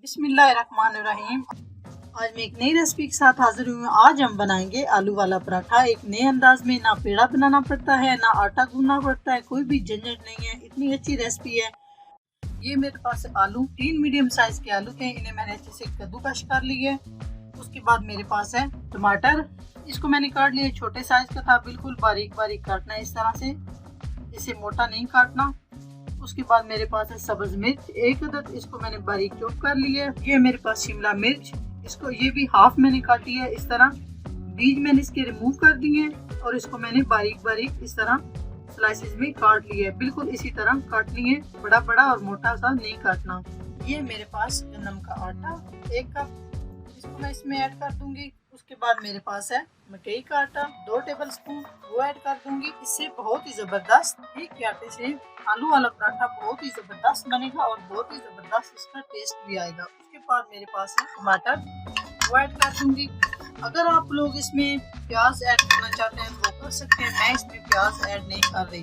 बिस्मिल्लाहिर्रहमानिर्रहीम। आज मैं एक नई रेसिपी के साथ हाजिर हुई हूँ। आज हम बनाएंगे आलू वाला पराठा एक नए अंदाज में। ना पेड़ा बनाना पड़ता है, ना आटा गूंदना पड़ता है, कोई भी झंझट नहीं है। इतनी अच्छी रेसिपी है। ये मेरे पास आलू 3 मीडियम साइज के आलू थे, इन्हें मैंने अच्छे से कद्दूकश कर लिए। उसके बाद मेरे पास है टमाटर, इसको मैंने काट लिया। छोटे साइज का था, बिल्कुल बारीक बारीक काटना है इस तरह से, इसे मोटा नहीं काटना। उसके बाद मेरे पास है सब्ज मिर्च 1 अदद, इसको मैंने बारीक चॉप कर लिया है। ये मेरे पास शिमला मिर्च, इसको ये भी हाफ मैंने काटी है इस तरह। बीज मैंने इसके रिमूव कर दिए और इसको मैंने बारीक बारीक इस तरह स्लाइसेस में काट लिया है। बिल्कुल इसी तरह काटनी है, बड़ा बड़ा और मोटा सा नहीं काटना। ये मेरे पास गंदम का आटा 1 कप, इसको मैं इसमें ऐड कर दूंगी। उसके बाद मेरे पास है मकई का आटा 2 टेबल स्पून, वो ऐड कर दूंगी। इससे बहुत ही जबरदस्त एक के आटे से आलू वाला पराठा बहुत ही जबरदस्त बनेगा और बहुत ही जबरदस्त इसका टेस्ट भी आएगा। उसके बाद मेरे पास है टमाटर, वो ऐड कर दूंगी। अगर आप लोग इसमें प्याज ऐड करना चाहते हैं तो कर सकते हैं, मैं इसमें प्याज ऐड नहीं कर रही।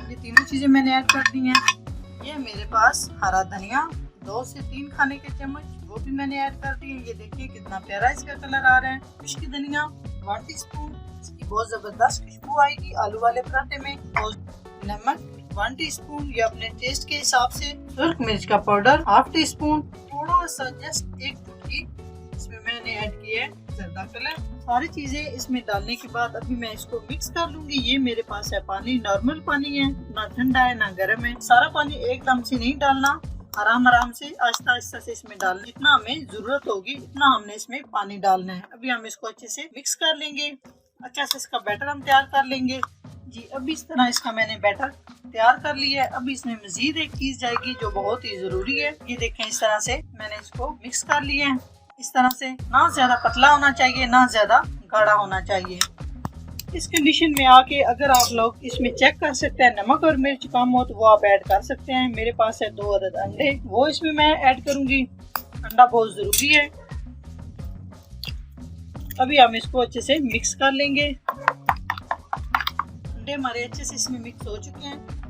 ये तीनों चीजें मैंने ऐड कर दी हैं। ये मेरे पास हरा धनिया 2 से 3 खाने के चम्मच, वो भी मैंने ऐड कर दिए। ये देखिए कितना प्यारा इसका कलर आ रहा है। खुश्की धनिया 1 टीस्पून, इसकी बहुत जबरदस्त खुशबू आएगी आलू वाले पराठे में। और नमक 1 टीस्पून, ये अपने टेस्ट के हिसाब से। सुर्ख मिर्च का पाउडर ½ टीस्पून, थोड़ा सा जस्ट 1 चुटकी इसमें मैंने ऐड किया है जर्दा कलर। सारी चीजें इसमें डालने के बाद अभी मैं इसको मिक्स कर लूंगी। ये मेरे पास है पानी, नॉर्मल पानी है, ना ठंडा है ना गर्म है। सारा पानी एकदम से नहीं डालना, आराम आराम से आहिस्ता आहिस्ता से इसमें डालना। जितना हमें जरूरत होगी उतना हमने इसमें पानी डालना है। अभी हम इसको अच्छे से मिक्स कर लेंगे, अच्छा से इसका बैटर हम तैयार कर लेंगे जी। अभी इस तरह इसका मैंने बैटर तैयार कर लिया है। अभी इसमें मजीद एक चीज जाएगी जो बहुत ही जरूरी है। ये देखें, इस तरह से मैंने इसको मिक्स कर लिया है। इस तरह से ना ज्यादा पतला होना चाहिए, ना ज्यादा गाढ़ा होना चाहिए। इस कंडीशन में आके अगर आप लोग इसमें चेक कर सकते हैं नमक और मिर्च कम हो तो वो आप ऐड कर सकते हैं। मेरे पास है 2 अदद अंडे, वो इसमें मैं ऐड करूंगी। अंडा बहुत जरूरी है। अभी हम इसको अच्छे से मिक्स कर लेंगे। अंडे हमारे अच्छे से इसमें मिक्स हो चुके हैं।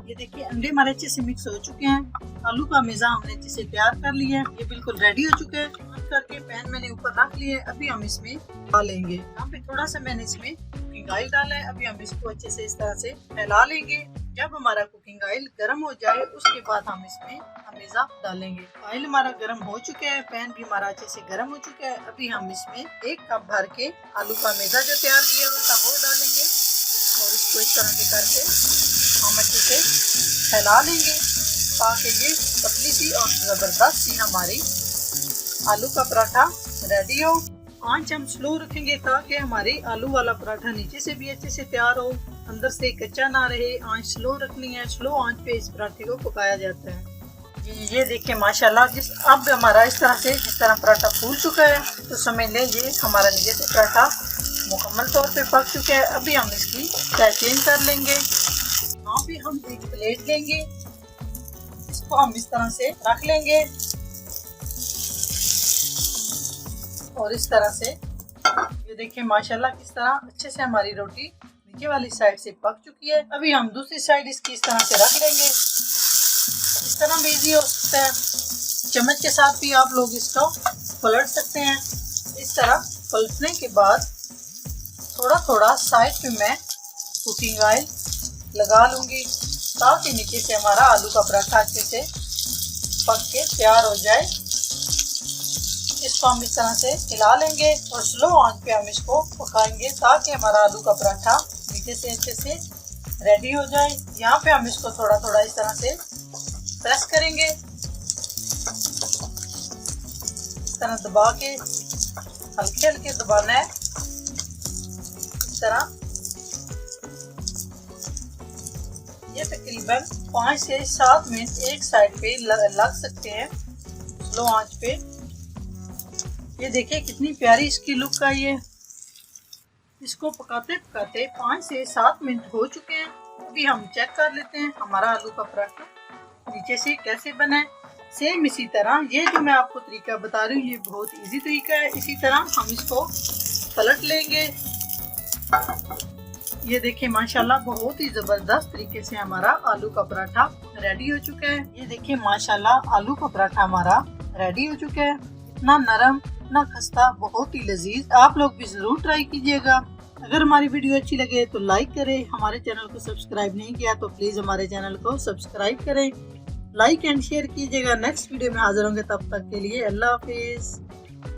ये देखिए अंडे हमारे अच्छे से मिक्स हो चुके हैं। आलू का मिज़ा हमने अच्छे से तैयार कर लिया है, ये बिल्कुल रेडी हो चुका है। बंद करके पैन मैंने ऊपर रख लिया है। अभी हम इसमें डालेंगे, यहाँ पे थोड़ा सा मैंने इसमें कुकिंग ऑयल डाला है। अभी हम इसको अच्छे से इस तरह से फैला लेंगे। जब हमारा कुकिंग ऑयल गर्म हो जाए उसके बाद हम इसमें हमेजा डालेंगे। ऑयल हमारा गर्म हो चुका है, पैन भी हमारा अच्छे से गर्म हो चुका है। अभी हम इसमें 1 कप भर के आलू का मेजा जो तैयार किया हुआ था वो डालेंगे और इसको इस तरह से करके हम अच्छे से फैला लेंगे ताकि ये पतली सी और जबरदस्त सी हमारी आलू का पराठा रेडी हो। आंच हम स्लो रखेंगे ताकि हमारी आलू वाला पराठा नीचे से भी अच्छे से तैयार हो, अंदर से कच्चा ना रहे। आंच स्लो रखनी है, स्लो आंच पे इस पराठे को पकाया जाता है। ये देखिए माशाल्लाह, अब हमारा इस तरह पराठा फूल चुका है तो समझ लें ये हमारा नीचे से पराठा मुकम्मल तौर पे पक चुका है। अभी हम इसकी चाय चेंज कर लेंगे। यहाँ पे हम एक प्लेट लेंगे, इसको हम इस तरह से रख लेंगे और इस तरह से ये देखिए माशाल्लाह किस तरह अच्छे से हमारी रोटी नीचे वाली साइड से पक चुकी है। अभी हम दूसरी साइड इसकी इस तरह से रख लेंगे। इस तरह भी इजी हो सकता है, चम्मच के साथ भी आप लोग इसको पलट सकते हैं। इस तरह पलटने के बाद थोड़ा थोड़ा साइड पे मैं कुकिंग ऑयल लगा लूंगी ताकि नीचे से हमारा आलू का पराठा अच्छे से पक के तैयार हो जाए। इसको हम इस तरह से हिला लेंगे और स्लो आंच पे हम इसको पकाएंगे ताकि हमारा आलू का पराठा नीचे से अच्छे से रेडी हो जाए। यहाँ पे हम इसको थोड़ा थोड़ा इस तरह से प्रेस करेंगे, इस तरह दबा के हल्के हल्के दबाना है। इस तरह ये तकरीबन 5 से 7 मिनट एक साइड पे लग सकते हैं स्लो आंच पे। ये देखिए कितनी प्यारी इसकी लुक आई है। इसको पकाते पकाते 5 से 7 मिनट हो चुके हैं। अभी हम चेक कर लेते हैं हमारा आलू का पराठा नीचे से कैसे बना है। सेम इसी तरह ये जो मैं आपको तरीका बता रही हूँ ये बहुत इजी तरीका है। इसी तरह हम इसको पलट लेंगे। ये देखिए माशाल्लाह बहुत ही जबरदस्त तरीके से हमारा आलू का पराठा रेडी हो चुका है। ये देखिए माशाल्लाह आलू का पराठा हमारा रेडी हो चुका है। इतना नरम, इतना खस्ता, बहुत ही लजीज। आप लोग भी जरूर ट्राई कीजिएगा। अगर हमारी वीडियो अच्छी लगे तो लाइक करें। हमारे चैनल को सब्सक्राइब नहीं किया तो प्लीज हमारे चैनल को सब्सक्राइब करें, लाइक एंड शेयर कीजिएगा। नेक्स्ट वीडियो में हाजिर होंगे, तब तक के लिए अल्लाह हाफिज।